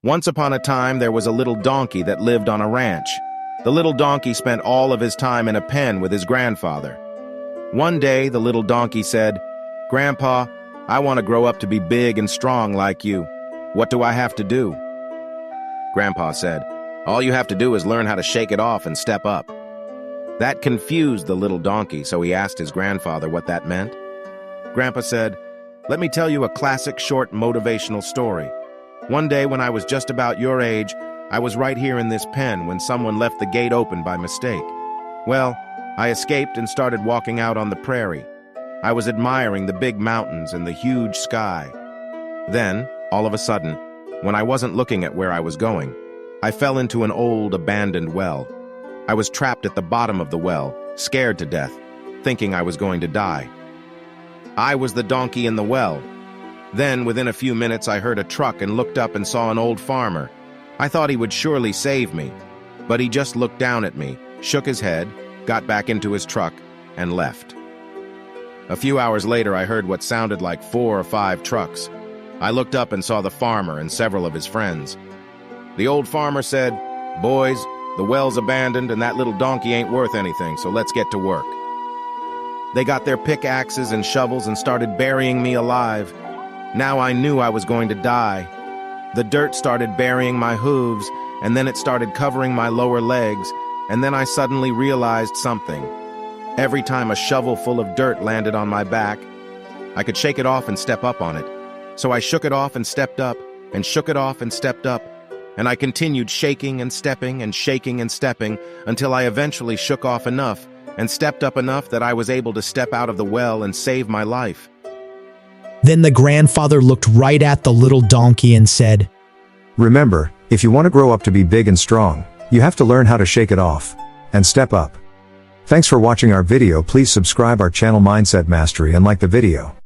Once upon a time, there was a little donkey that lived on a ranch. The little donkey spent all of his time in a pen with his grandfather. One day, the little donkey said, "Grandpa, I want to grow up to be big and strong like you. What do I have to do?" Grandpa said, "All you have to do is learn how to shake it off and step up." That confused the little donkey, so he asked his grandfather what that meant. Grandpa said, "Let me tell you a classic short motivational story. One day when I was just about your age, I was right here in this pen when someone left the gate open by mistake. Well, I escaped and started walking out on the prairie. I was admiring the big mountains and the huge sky. Then, all of a sudden, when I wasn't looking at where I was going, I fell into an old, abandoned well. I was trapped at the bottom of the well, scared to death, thinking I was going to die. I was the donkey in the well. Then, within a few minutes, I heard a truck and looked up and saw an old farmer. I thought he would surely save me, but he just looked down at me, shook his head, got back into his truck, and left. A few hours later, I heard what sounded like 4 or 5 trucks. I looked up and saw the farmer and several of his friends. The old farmer said, "Boys, the well's abandoned and that little donkey ain't worth anything, so let's get to work." They got their pickaxes and shovels and started burying me alive. Now I knew I was going to die. The dirt started burying my hooves, and then it started covering my lower legs, and then I suddenly realized something. Every time a shovel full of dirt landed on my back, I could shake it off and step up on it. So I shook it off and stepped up, and shook it off and stepped up, and I continued shaking and stepping and shaking and stepping until I eventually shook off enough and stepped up enough that I was able to step out of the well and save my life. Then the grandfather looked right at the little donkey and said, "Remember, if you want to grow up to be big and strong, you have to learn how to shake it off and step up." Thanks for watching our video. Please subscribe our channel Mindset Mastery and like the video.